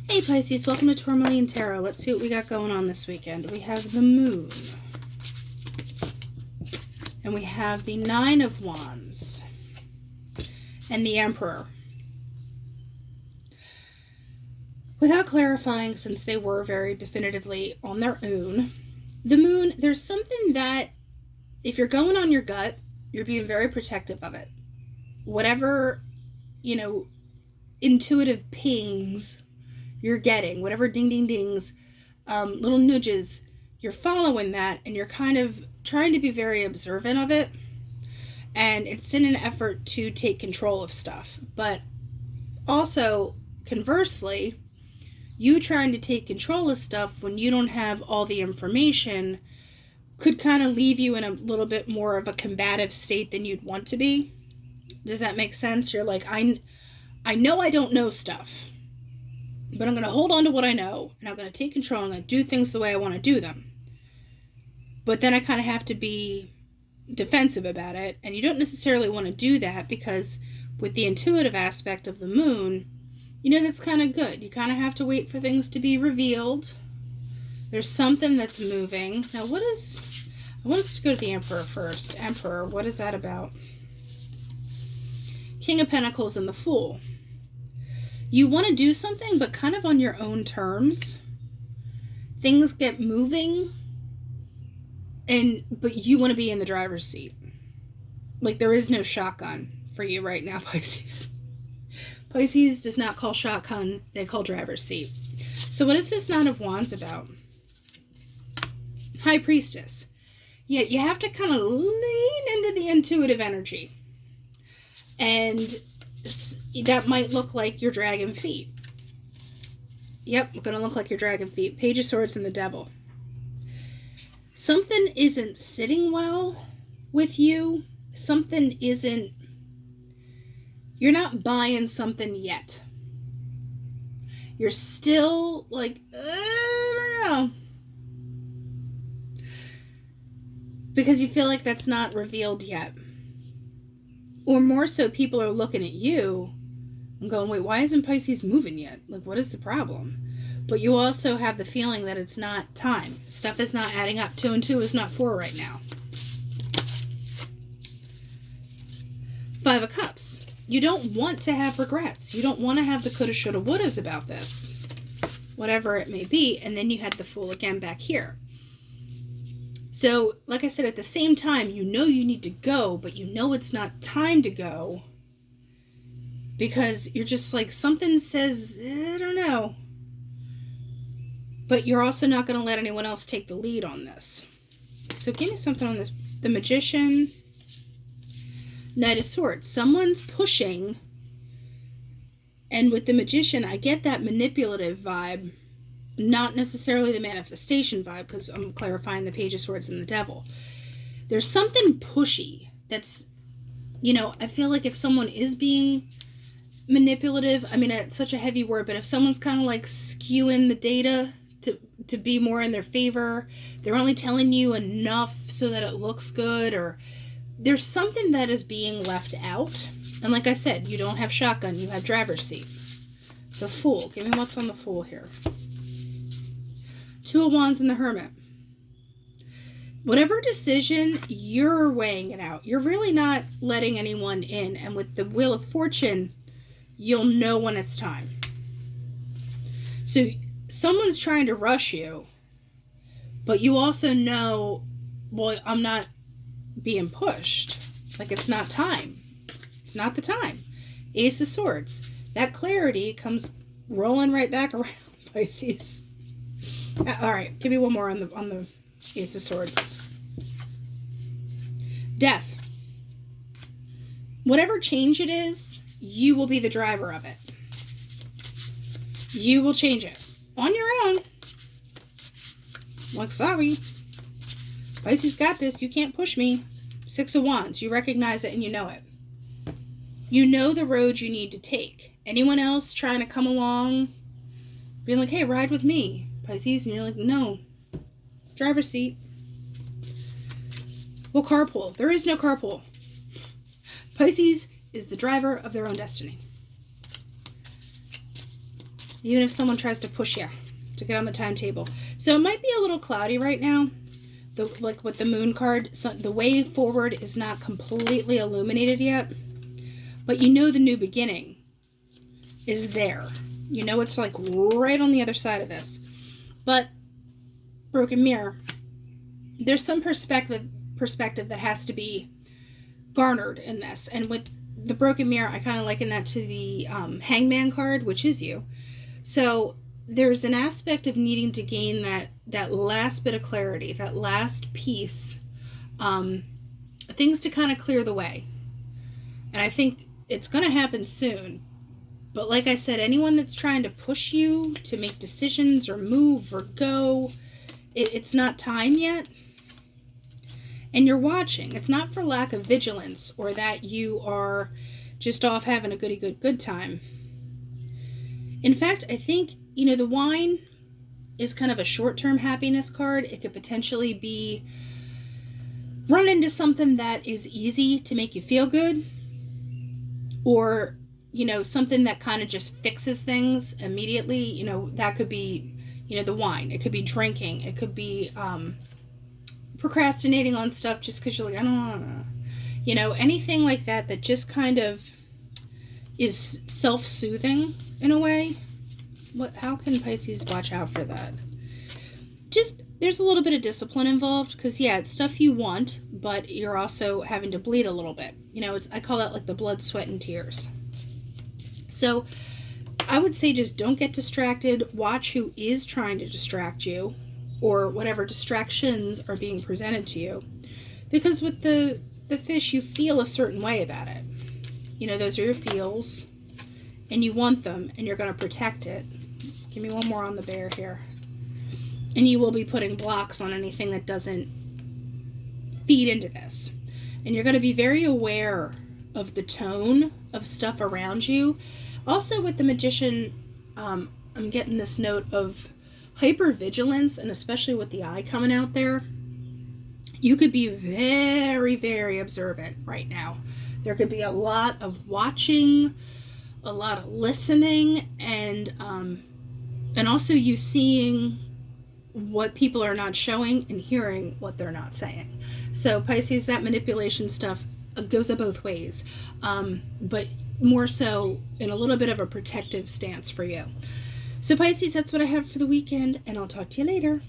Hey Pisces, welcome to Tourmaline Tarot. Let's see what we got going on this weekend. We have the Moon. And we have the Nine of Wands. And the Emperor. Without clarifying, since they were very definitively on their own, the Moon, there's something that, if you're going on your gut, you're being very protective of it. Whatever, intuitive pings you're getting, whatever ding ding dings, little nudges, you're following that and you're kind of trying to be very observant of it, and it's in an effort to take control of stuff. But also, conversely, you trying to take control of stuff when you don't have all the information could kind of leave you in a little bit more of a combative state than you'd want to be. Does that make sense? You're like, I know I don't know stuff, but I'm going to hold on to what I know, and I'm going to take control, and I'm going to do things the way I want to do them. But then I kind of have to be defensive about it, and you don't necessarily want to do that, because with the intuitive aspect of the Moon, that's kind of good. You kind of have to wait for things to be revealed. There's something that's moving. Now, I want us to go to the Emperor first. Emperor, what is that about? King of Pentacles and the Fool. You want to do something, but kind of on your own terms. Things get moving, but you want to be in the driver's seat. Like, there is no shotgun for you right now, Pisces. Pisces does not call shotgun, they call driver's seat. So what is this Nine of Wands about? High Priestess. Yeah, you have to kind of lean into the intuitive energy. And that might look like your dragon feet. Yep, going to look like your dragon feet. Page of Swords and the Devil. Something isn't sitting well with you. Something isn't... You're not buying something yet. You're still like, I don't know. Because you feel like that's not revealed yet. Or more so, people are looking at you and going, wait, why isn't Pisces moving yet? Like, what is the problem? But you also have the feeling that it's not time. Stuff is not adding up. 2 and 2 is not 4 right now. 5 of Cups. You don't want to have regrets. You don't want to have the coulda, shoulda, wouldas about this. Whatever it may be. And then you had the Fool again back here. So, like I said, at the same time, you need to go, but it's not time to go. Because you're just like, something says, I don't know. But you're also not going to let anyone else take the lead on this. So give me something on this. The Magician. Knight of Swords. Someone's pushing. And with the Magician, I get that manipulative vibe. Not necessarily the manifestation vibe, because I'm clarifying the Page of Swords and the Devil. There's something pushy that's, I feel like if someone is being manipulative, I mean, it's such a heavy word, but if someone's kind of like skewing the data to be more in their favor, they're only telling you enough so that it looks good, or there's something that is being left out. And like I said, you don't have shotgun, you have driver's seat. The Fool. Give me what's on the Fool here. 2 of Wands and the Hermit. Whatever decision, you're weighing it out. You're really not letting anyone in. And with the Wheel of Fortune, you'll know when it's time. So someone's trying to rush you, but you also know, well, I'm not being pushed. Like, it's not time. It's not the time. Ace of Swords. That clarity comes rolling right back around, Pisces. All right, give me one more on the Ace of Swords. Death. Whatever change it is, you will be the driver of it. You will change it on your own. Like, sorry, Pisces got this. You can't push me. 6 of Wands. You recognize it and you know it. You know the road you need to take. Anyone else trying to come along, being like, hey, ride with me, Pisces, and you're like, no, driver's seat. Well, carpool. There is no carpool. Pisces is the driver of their own destiny. even if someone tries to push you to get on the timetable. So it might be a little cloudy right now. Like with the moon card, so the way forward is not completely illuminated yet, but you know the new beginning is there. You know it's like right on the other side of this. But broken mirror, there's some perspective that has to be garnered in this. And with the broken mirror, I kind of liken that to the hangman card, which is you. So there's an aspect of needing to gain that last bit of clarity, that last piece, things to kind of clear the way. And I think it's going to happen soon. But like I said, anyone that's trying to push you to make decisions or move or go, it's not time yet. And you're watching. It's not for lack of vigilance or that you are just off having a good time. In fact, I think, the wine is kind of a short-term happiness card. It could potentially be run into something that is easy to make you feel good, or, something that kind of just fixes things immediately. That could be, the wine. It could be drinking. It could be procrastinating on stuff just because you're like, I don't want to. Anything like that just kind of is self-soothing in a way. How can Pisces watch out for that? Just, there's a little bit of discipline involved, because it's stuff you want, but you're also having to bleed a little bit. I call that like the blood, sweat, and tears. So I would say just don't get distracted. Watch who is trying to distract you, or whatever distractions are being presented to you. Because with the fish, you feel a certain way about it. Those are your feels, and you want them, and you're going to protect it. Give me one more on the bear here. And you will be putting blocks on anything that doesn't feed into this. And you're going to be very aware of the tone of stuff around you. Also with the Magician, I'm getting this note of hypervigilance, and especially with the eye coming out there, you could be very, very observant right now. There could be a lot of watching, a lot of listening, and also you seeing what people are not showing and hearing what they're not saying. So Pisces, that manipulation stuff goes both ways, but more so in a little bit of a protective stance for you. So Pisces, that's what I have for the weekend, and I'll talk to you later.